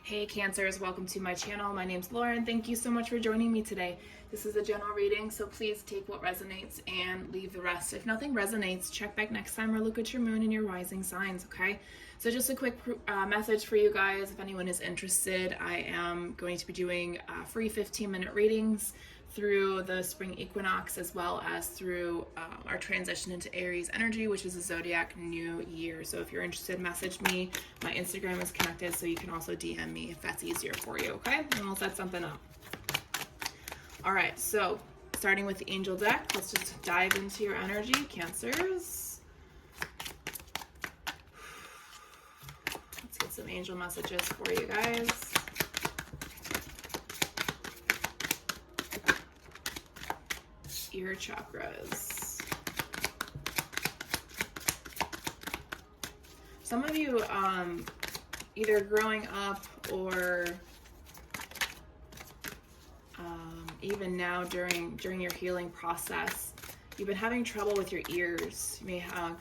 Hey Cancers, welcome to my channel. My name's Lauren. Thank you so much for joining me today. This is a general reading, so please take what resonates and leave the rest. If nothing resonates, check back next time or look at your moon and your rising signs, okay? So just a quick message for you guys. If anyone is interested, I am going to be doing free 15-minute readings through the spring equinox as well as through our transition into Aries energy, which is a zodiac new year. So if you're interested, message me. My Instagram is connected, so you can also DM me if that's easier for you, okay? And we'll set something up. All right, so starting with the angel deck, let's just dive into your energy, Cancers. Let's get some angel messages for you guys. Your chakras. Some of you, either growing up or even now during your healing process, you've been having trouble with your ears. You may have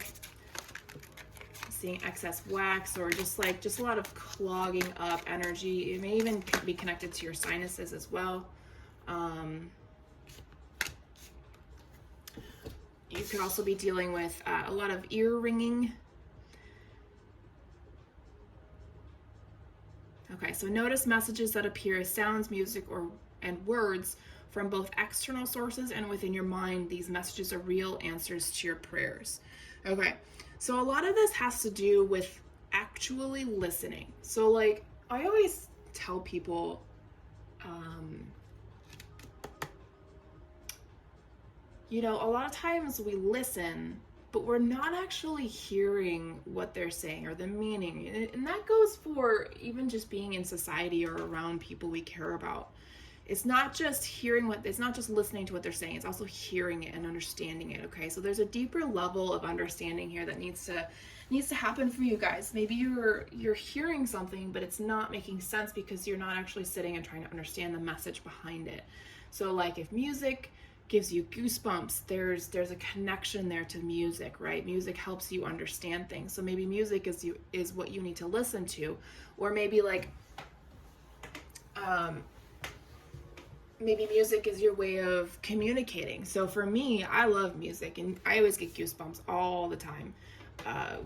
seeing excess wax or just a lot of clogging up energy. It may even be connected to your sinuses as well. You could also be dealing with a lot of ear ringing. Okay, so notice messages that appear as sounds, music, and words from both external sources and within your mind. These messages are real answers to your prayers. Okay, so a lot of this has to do with actually listening. So like I always tell people, you know, a lot of times we listen, but we're not actually hearing what they're saying or the meaning. And that goes for even just being in society or around people we care about. It's not just it's not just listening to what they're saying, it's also hearing it and understanding it, okay? So there's a deeper level of understanding here that needs to happen for you guys. Maybe you're hearing something, but it's not making sense because you're not actually sitting and trying to understand the message behind it. So like if music gives you goosebumps, there's a connection there to music, right? Music helps you understand things. So maybe music is what you need to listen to, or maybe like maybe music is your way of communicating. So for me, I love music and I always get goosebumps all the time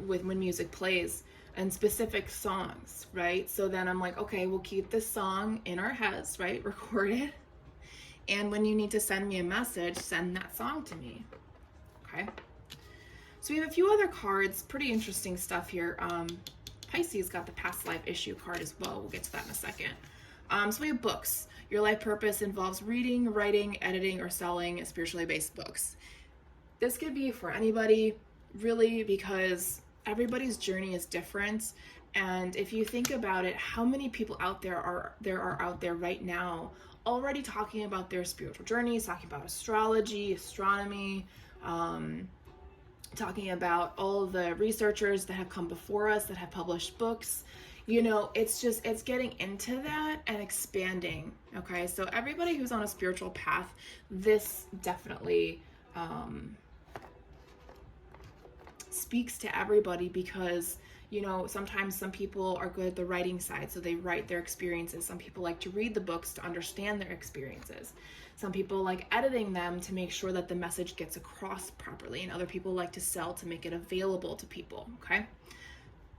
when music plays and specific songs, right? So then I'm like, okay, we'll keep this song in our heads, right? Record it. And when you need to send me a message, send that song to me, okay? So we have a few other cards, pretty interesting stuff here. Pisces got the past life issue card as well. We'll get to that in a second. So we have books. Your life purpose involves reading, writing, editing, or selling spiritually based books. This could be for anybody, really, because everybody's journey is different. And if you think about it, how many people out there are out there right now already talking about their spiritual journeys, talking about astrology, astronomy, talking about all the researchers that have come before us that have published books. You know, it's getting into that and expanding, okay? So everybody who's on a spiritual path, this definitely speaks to everybody because, you know, sometimes some people are good at the writing side, so they write their experiences. Some people like to read the books to understand their experiences. Some people like editing them to make sure that the message gets across properly, and other people like to sell to make it available to people, okay?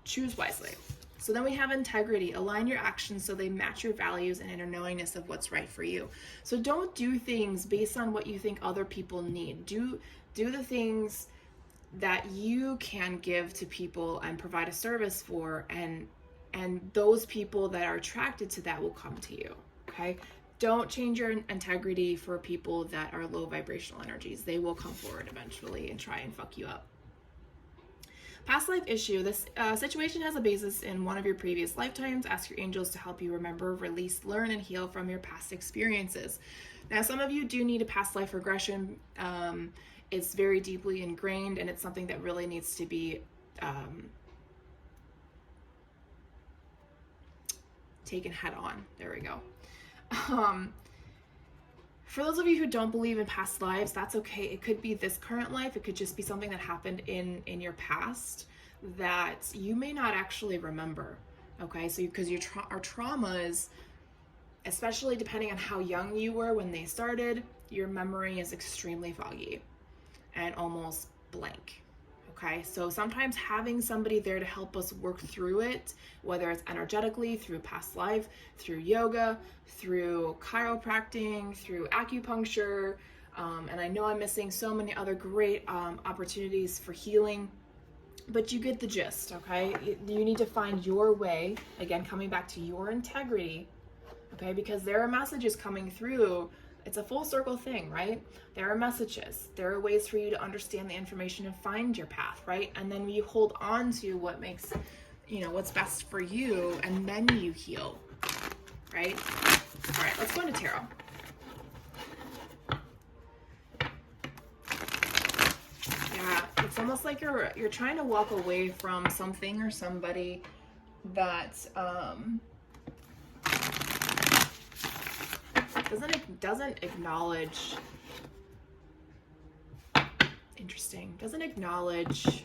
Choose wisely. So then we have integrity. Align your actions so they match your values and inner knowingness of what's right for you. So don't do things based on what you think other people need. Do the things that you can give to people and provide a service for, and those people that are attracted to that will come to you, okay? Don't change your integrity for people that are low vibrational energies. They will come forward eventually and try and fuck you up. Past life issue. This situation has a basis in one of your previous lifetimes. Ask your angels to help you remember, release, learn, and heal from your past experiences. Now, some of you do need a past life regression. It's very deeply ingrained, and it's something that really needs to be taken head on. There we go. For those of you who don't believe in past lives, that's okay. It could be this current life. It could just be something that happened in your past that you may not actually remember. Okay, so because our traumas, especially depending on how young you were when they started, your memory is extremely foggy and almost blank. Okay, so sometimes having somebody there to help us work through it, whether it's energetically, through past life, through yoga, through chiropractic, through acupuncture, and I know I'm missing so many other great opportunities for healing, but you get the gist, okay? You need to find your way, again, coming back to your integrity, okay? Because there are messages coming through. It's a full circle thing, right? There are messages. There are ways for you to understand the information and find your path, right? And then you hold on to what makes, what's best for you, and then you heal, right? All right, let's go into tarot. Yeah, it's almost like you're trying to walk away from something or somebody that doesn't acknowledge. Interesting. Doesn't acknowledge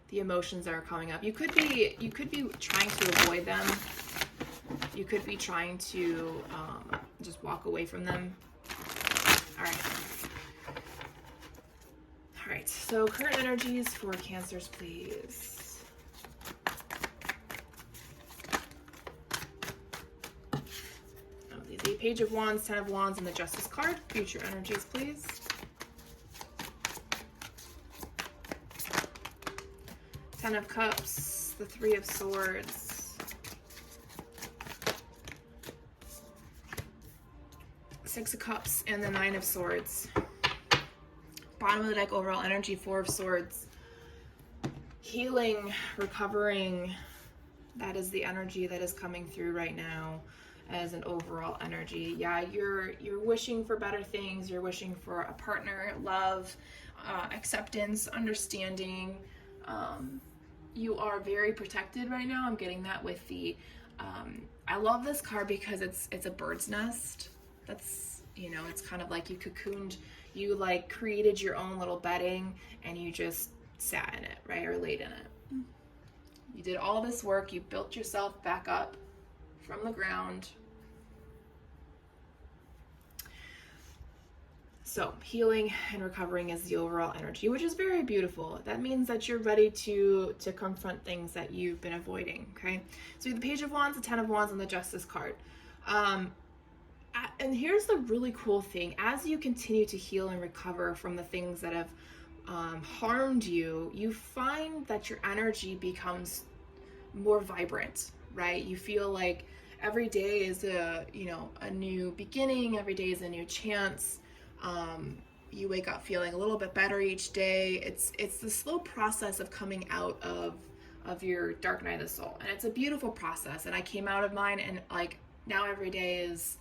the emotions that are coming up. You could be trying to avoid them. You could be trying to just walk away from them. All right, so current energies for Cancers, please. The Page of Wands, Ten of Wands, and the Justice card. Future energies, please. Ten of Cups, the Three of Swords, Six of Cups, and the Nine of Swords. Bottom of the deck, overall energy, Four of Swords. Healing, recovering, that is the energy that is coming through right now as an overall energy. Yeah, you're wishing for better things. You're wishing for a partner, love, acceptance, understanding. You are very protected right now. I'm getting that with the I love this card because it's a bird's nest. That's, it's kind of like you cocooned, you like created your own little bedding and you just sat in it, right? Or laid in it. You did all this work. You built yourself back up from the ground. So healing and recovering is the overall energy, which is very beautiful. That means that you're ready to confront things that you've been avoiding, okay? So the Page of Wands, the Ten of Wands, and the Justice card. And here's the really cool thing. As you continue to heal and recover from the things that have harmed you, you find that your energy becomes more vibrant, right? You feel like every day is a new beginning. Every day is a new chance. You wake up feeling a little bit better each day. It's the slow process of coming out of your dark night of the soul, and it's a beautiful process. And I came out of mine, and like now every day is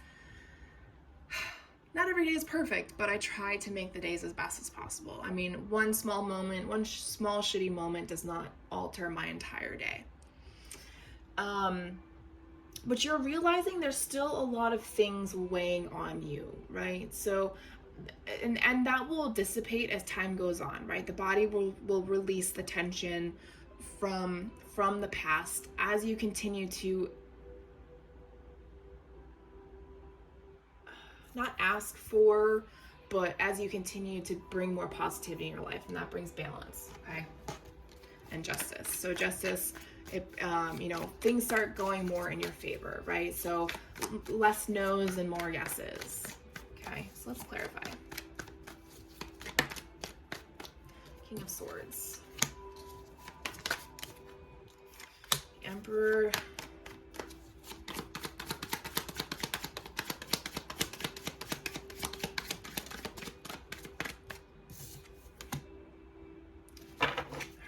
not every day is perfect, but I try to make the days as best as possible. I mean, one small moment, one small shitty moment does not alter my entire day. But you're realizing there's still a lot of things weighing on you, right? So, and that will dissipate as time goes on, right? The body will release the tension from the past as you continue to not ask for, but as you continue to bring more positivity in your life, and that brings balance, okay? And justice. So justice, things start going more in your favor, right? So less no's and more yeses. Okay, so let's clarify. King of Swords. Emperor.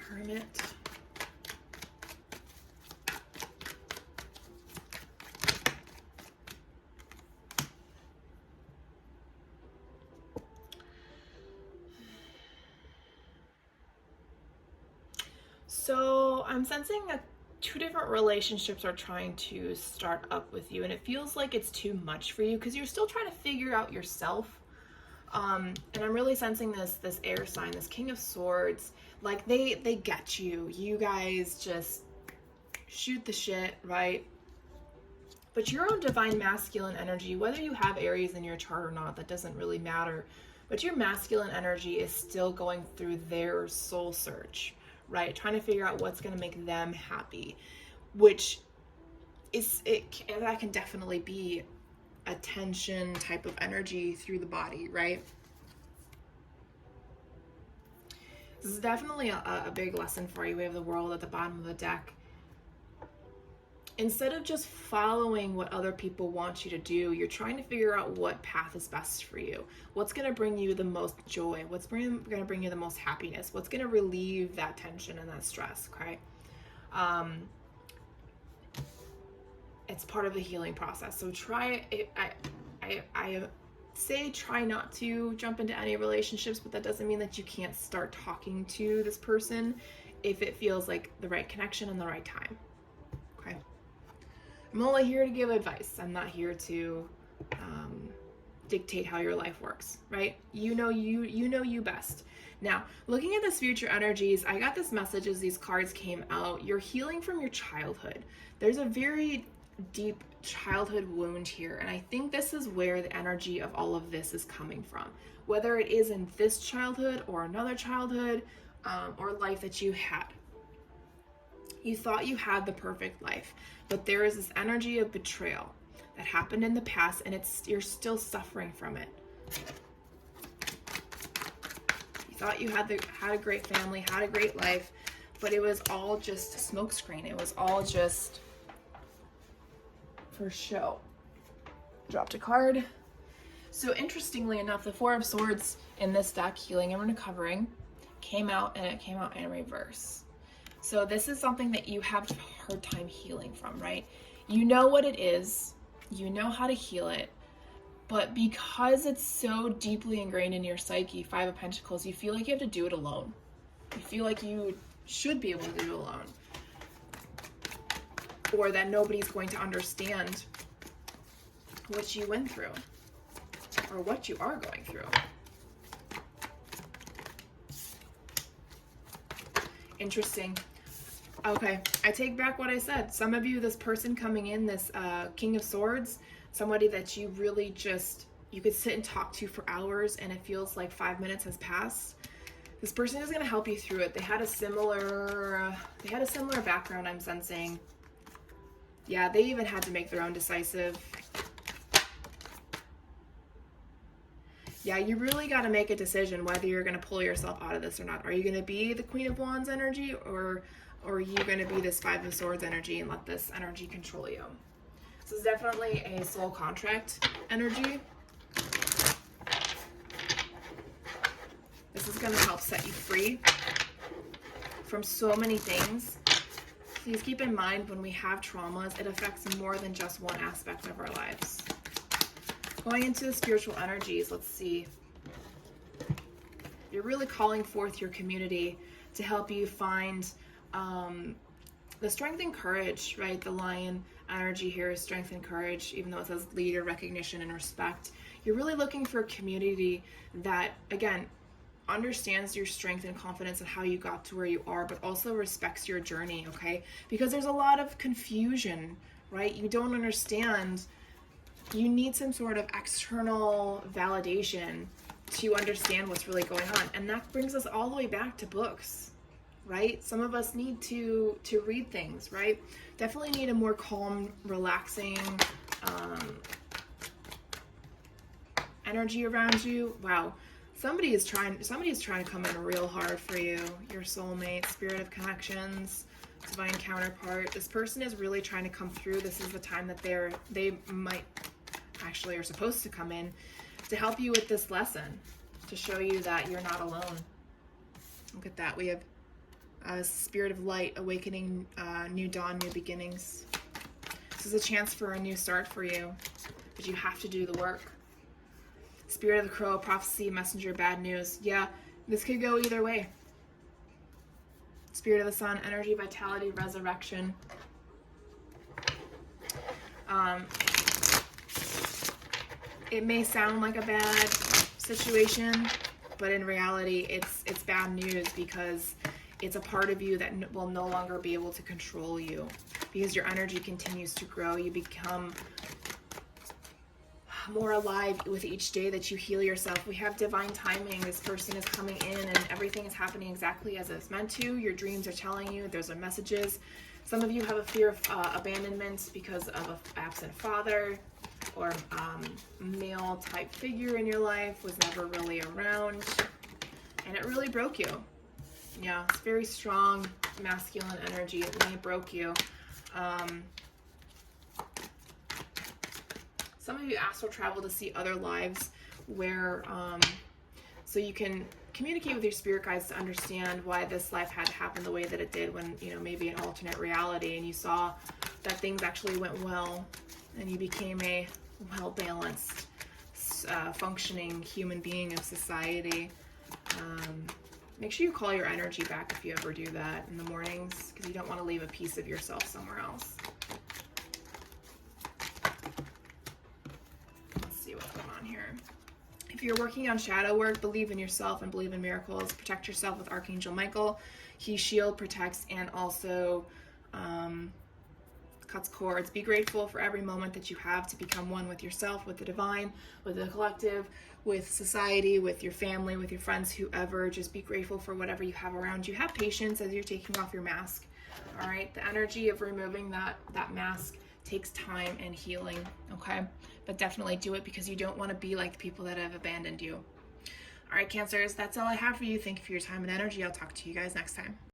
Hermit. So I'm sensing that two different relationships are trying to start up with you, and it feels like it's too much for you because you're still trying to figure out yourself. And I'm really sensing this air sign, this King of Swords, like they get you. You guys just shoot the shit, right? But your own divine masculine energy, whether you have Aries in your chart or not, that doesn't really matter. But your masculine energy is still going through their soul search, right? Trying to figure out what's going to make them happy, which that can definitely be a tension type of energy through the body, right? This is definitely a big lesson for you. We have the World at the bottom of the deck. Instead of just following what other people want you to do, you're trying to figure out what path is best for you. What's going to bring you the most joy? What's going to bring you the most happiness? What's going to relieve that tension and that stress, okay? It's part of the healing process. So try it. I say try not to jump into any relationships, but that doesn't mean that you can't start talking to this person if it feels like the right connection and the right time. Okay. I'm only here to give advice. I'm not here to dictate how your life works, right? You know you best. Now, looking at this future energies, I got this message as these cards came out. You're healing from your childhood. There's a very deep childhood wound here, and I think this is where the energy of all of this is coming from. Whether it is in this childhood or another childhood or life that you had. You thought you had the perfect life, but there is this energy of betrayal that happened in the past, and you're still suffering from it. You thought you had a great family, had a great life, but it was all just a smokescreen. It was all just for show. Dropped a card. So interestingly enough, the Four of Swords in this deck, Healing and Recovering, came out, and it came out in reverse. So this is something that you have a hard time healing from, right? You know what it is, you know how to heal it, but because it's so deeply ingrained in your psyche, Five of Pentacles, you feel like you have to do it alone. You feel like you should be able to do it alone. Or that nobody's going to understand what you went through or what you are going through. Interesting. Okay, I take back what I said. Some of you, this person coming in, this King of Swords, somebody that you really just, you could sit and talk to for hours and it feels like 5 minutes has passed. This person is going to help you through it. They had a similar background, I'm sensing. Yeah, they even had to make their own decisive. Yeah, you really got to make a decision whether you're going to pull yourself out of this or not. Are you going to be the Queen of Wands energy, or are you going to be this Five of Swords energy and let this energy control you? This is definitely a soul contract energy. This is going to help set you free from so many things. Please keep in mind, when we have traumas, it affects more than just one aspect of our lives. Going into the spiritual energies, let's see. You're really calling forth your community to help you find the strength and courage, right? The Lion energy here is strength and courage, even though it says leader, recognition, and respect. You're really looking for a community that, again, understands your strength and confidence and how you got to where you are, but also respects your journey, okay? Because there's a lot of confusion, right? You don't understand. You need some sort of external validation to understand what's really going on. And that brings us all the way back to books, right? Some of us need to read things, right? Definitely need a more calm, relaxing energy around you. Wow. Somebody is trying to come in real hard for you. Your soulmate, spirit of connections, divine counterpart. This person is really trying to come through. This is the time that they might actually are supposed to come in to help you with this lesson, to show you that you're not alone. Look at that. We have a spirit of light, awakening, new dawn, new beginnings. This is a chance for a new start for you, but you have to do the work. Spirit of the Crow, prophecy, messenger, bad news. Yeah, this could go either way. Spirit of the Sun, energy, vitality, resurrection. It may sound like a bad situation, but in reality, it's bad news, because it's a part of you that will no longer be able to control you, because your energy continues to grow. You become more alive with each day that you heal yourself. We have divine timing. This person is coming in and everything is happening exactly as it's meant to. Your dreams are telling you, those are messages. Some of you have a fear of abandonment because of an absent father, or male type figure in your life was never really around, and it really broke you. Yeah, it's very strong masculine energy. It really broke you. Some of you astral travel to see other lives where, so you can communicate with your spirit guides to understand why this life had to happen the way that it did, when, you know, maybe an alternate reality, and you saw that things actually went well and you became a well-balanced, functioning human being of society. Make sure you call your energy back if you ever do that in the mornings, because you don't want to leave a piece of yourself somewhere else. Let's see what's going on here. If you're working on shadow work, believe in yourself and believe in miracles. Protect yourself with Archangel Michael. He shield, protects, and also cuts cords. Be grateful for every moment that you have to become one with yourself, with the divine, with the collective, with society, with your family, with your friends, whoever. Just be grateful for whatever you have around you. Have patience as you're taking off your mask. All right, the energy of removing that mask takes time and healing, okay? But definitely do it, because you don't want to be like the people that have abandoned you. All right, Cancers, that's all I have for you. Thank you for your time and energy. I'll talk to you guys next time.